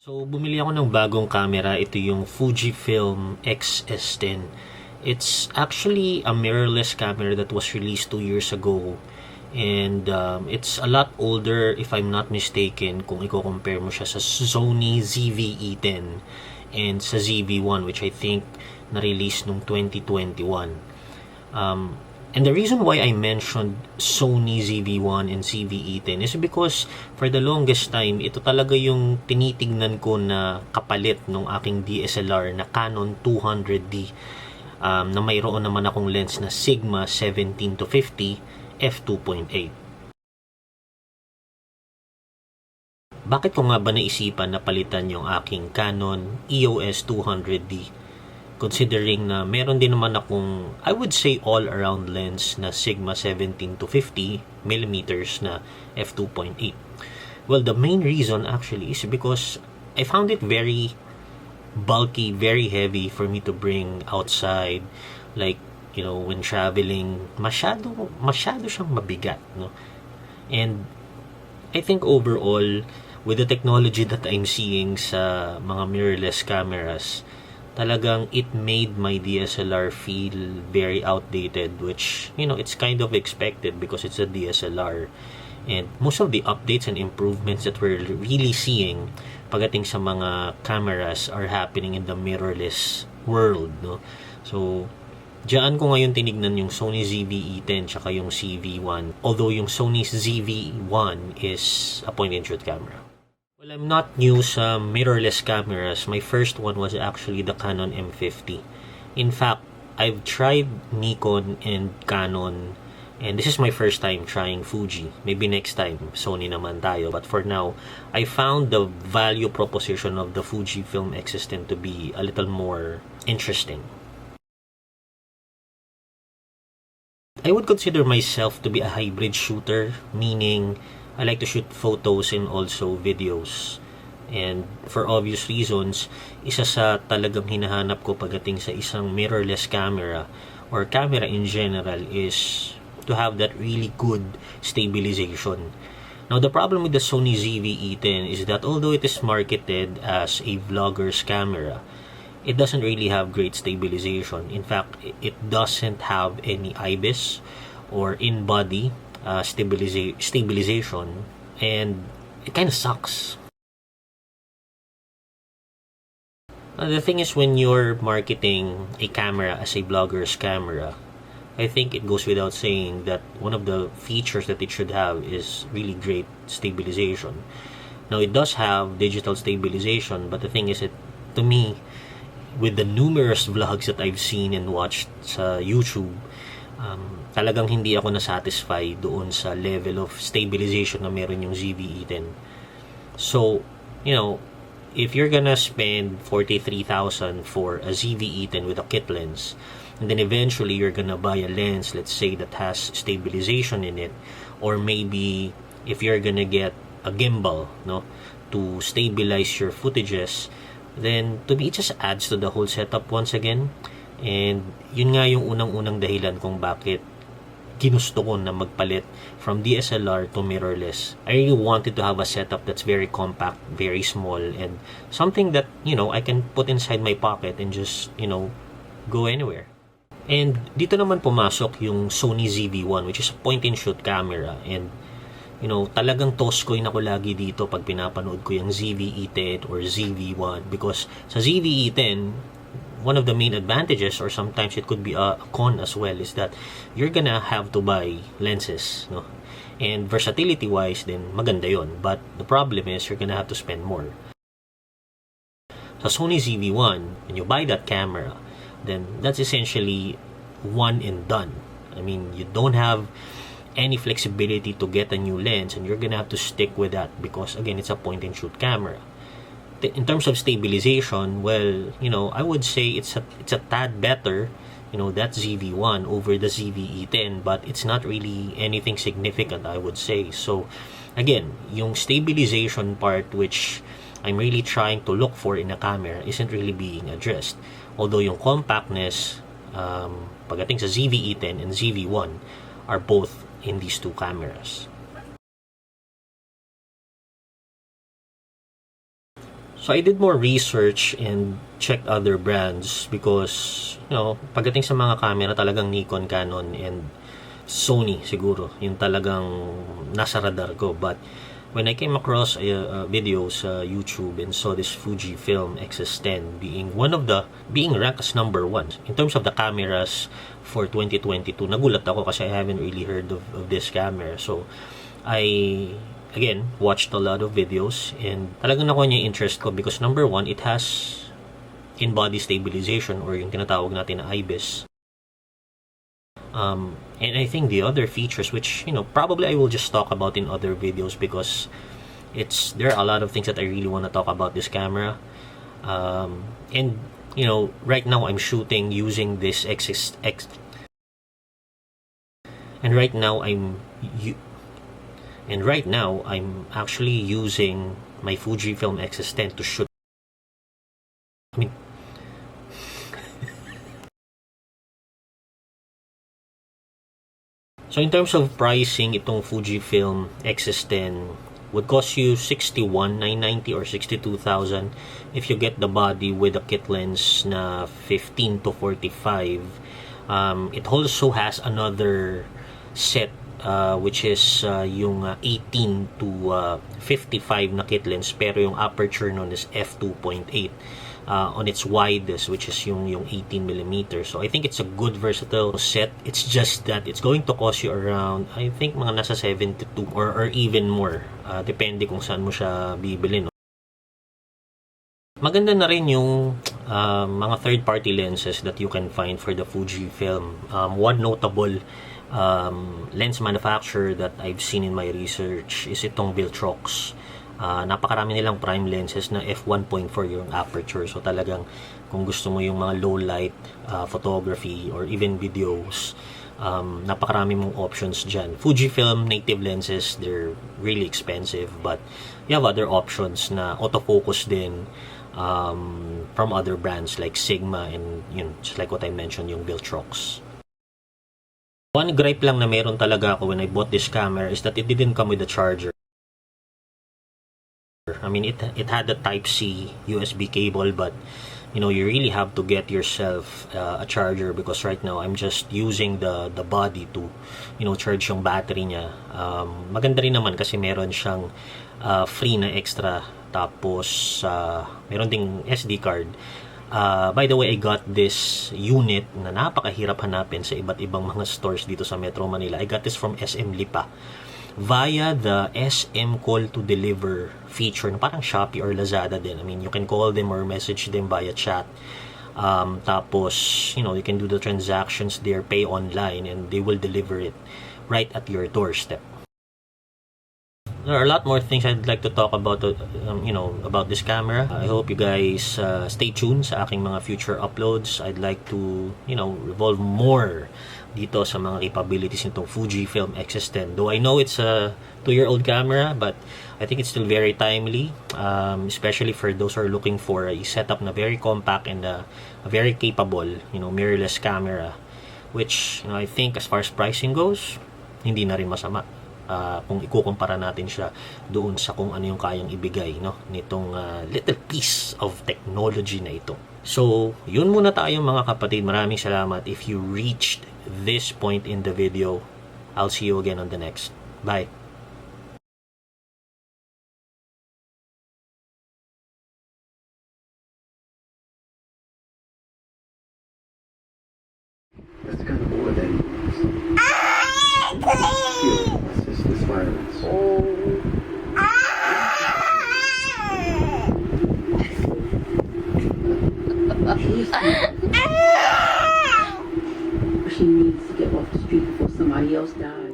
So, bumili ako ng bagong camera. Ito yung Fujifilm X-S10. It's actually a mirrorless camera that was released 2 years ago. And it's a lot older if I'm not mistaken kung i-compare mo siya sa Sony ZV-e10 and sa ZV1 which I think na-release nung 2021. And the reason why I mentioned Sony ZV1 and ZV-e10 is because for the longest time, ito talaga yung tinitignan ko na kapalit ng aking DSLR na Canon 200D na mayroon naman akong lens na Sigma 17-50 f2.8. Bakit ko nga ba naisipan na palitan yung aking Canon EOS 200D? Considering na meron din naman akong, I would say, all-around lens na Sigma 17-50 mm na f2.8. Well, the main reason actually is because I found it very bulky, very heavy for me to bring outside. Like, you know, when traveling, masyado siyang mabigat, no? And I think overall, with the technology that I'm seeing sa mga mirrorless cameras, talagang it made my DSLR feel very outdated, which, you know, it's kind of expected because it's a DSLR. And most of the updates and improvements that we're really seeing pagdating sa mga cameras are happening in the mirrorless world, no? So, diyan ko ngayon tinignan yung Sony ZV-e10 tsaka yung ZV1. Although yung Sony ZV1 is a point-and-shoot camera. Well, I'm not new sa mirrorless cameras. My first one was actually the Canon M50. In fact, I've tried Nikon and Canon, and this is my first time trying Fuji. Maybe next time, Sony naman tayo. But for now, I found the value proposition of the Fujifilm X-S10 to be a little more interesting. I would consider myself to be a hybrid shooter, meaning I like to shoot photos and also videos. And for obvious reasons, isa sa talagang hinahanap ko pagdating sa isang mirrorless camera or camera in general is to have that really good stabilization. Now, the problem with the Sony ZV-e10 is that although it is marketed as a vlogger's camera, it doesn't really have great stabilization. In fact, it doesn't have any IBIS or in-body stabilization, and it kind of sucks. The thing is, when you're marketing a camera as a blogger's camera, I think it goes without saying that one of the features that it should have is really great stabilization. Now, it does have digital stabilization, but the thing is, to me, with the numerous vlogs that I've seen and watched sa YouTube, talagang hindi ako na-satisfy doon sa level of stabilization na meron yung ZV-e10. So, you know, if you're gonna spend 43,000 for a ZV-e10 with a kit lens, and then eventually you're gonna buy a lens, let's say, that has stabilization in it, or maybe if you're gonna get a gimbal, no, to stabilize your footages, then to me, it just adds to the whole setup once again. And yun nga yung unang-unang dahilan kung bakit ginusto ko na magpalit from DSLR to mirrorless. I really wanted to have a setup that's very compact, very small, and something that, you know, I can put inside my pocket and just, you know, go anywhere. And dito naman pumasok yung Sony ZV-1, which is a point-and-shoot camera. And, you know, talagang toskoy na ko lagi dito pag pinapanood ko yung ZV-e10 or ZV-1. Because sa ZV-e10, one of the main advantages, or sometimes it could be a con as well, is that you're gonna have to buy lenses, no? And versatility-wise, then maganda yon. But the problem is, you're gonna have to spend more. Sa Sony ZV-1, when you buy that camera, then that's essentially one and done. I mean, you don't have any flexibility to get a new lens, and you're gonna have to stick with that because, again, it's a point-and-shoot camera. In terms of stabilization, well, you know, I would say it's a tad better, you know, that ZV-1 over the ZV-e10, but it's not really anything significant, I would say. So, again, yung stabilization part, which I'm really trying to look for in a camera, isn't really being addressed. Although yung compactness, pagdating sa ZV-e10 and ZV-1, are both in these two cameras. So I did more research and checked other brands because, pagdating sa mga camera, talagang Nikon, Canon, and Sony siguro yung talagang nasa radar ko. But when I came across a video sa YouTube and saw this Fujifilm X-S10 being ranked as number 1 in terms of the cameras for 2022, nagulat ako kasi I haven't really heard of this camera. So I again watched a lot of videos and talagang nakuha niya yung interest ko because number 1, it has in-body stabilization or yung tinatawag natin na IBIS. And I think the other features, which probably I will just talk about in other videos because there are a lot of things that I really want to talk about this camera. And right now I'm shooting using this and right now I'm actually using my Fujifilm X-S10 to shoot. So in terms of pricing, itong Fujifilm X-S10 would cost you 61,990 or 62,000 if you get the body with a kit lens na 15 to 45. It also has another set which is yung 18 to 55 na kit lens, pero yung aperture nun is f2.8 on its widest, which is yung 18mm. So I think it's a good versatile set. It's just that it's going to cost you around, I think mga nasa 72 or even more, depende kung saan mo siya bibili, no? Maganda na rin yung mga third-party lenses that you can find for the Fujifilm. One notable lens manufacturer that I've seen in my research is itong Viltrox. Napakarami nilang prime lenses na f1.4 yung aperture. So talagang kung gusto mo yung mga low light photography or even videos, napakarami mong options dyan. Fujifilm native lenses, they're really expensive, but you have other options na autofocus din from other brands like Sigma and just like what I mentioned, yung Viltrox. One gripe lang na meron talaga ako when I bought this camera is that it didn't come with a charger. I mean, it had a Type-C USB cable, but you really have to get yourself a charger because right now I'm just using the body to charge yung battery niya. Maganda rin naman kasi meron siyang free na extra, tapos meron ding SD card. By the way, I got this unit na napakahirap hanapin sa iba't ibang mga stores dito sa Metro Manila. I got this from SM Lipa via the SM call to deliver feature na parang Shopee or Lazada din. I mean, you can call them or message them via chat. Tapos, you can do the transactions there, pay online, and they will deliver it right at your doorstep. There are a lot more things I'd like to talk about, about this camera. I hope you guys stay tuned sa aking mga future uploads. I'd like to, revolve more dito sa mga capabilities nitong Fujifilm X-S10. Though I know it's a 2-year-old camera, but I think it's still very timely, especially for those who are looking for a setup na very compact and a very capable, mirrorless camera, which, I think as far as pricing goes, hindi na rin masama. Kung ikukumpara natin siya doon sa kung ano yung kayang ibigay nitong little piece of technology na ito. So, yun muna tayo mga kapatid. Maraming salamat if you reached this point in the video. I'll see you again on the next. Bye. That's kind of more than it's just violence. She needs to get off the street before somebody else dies.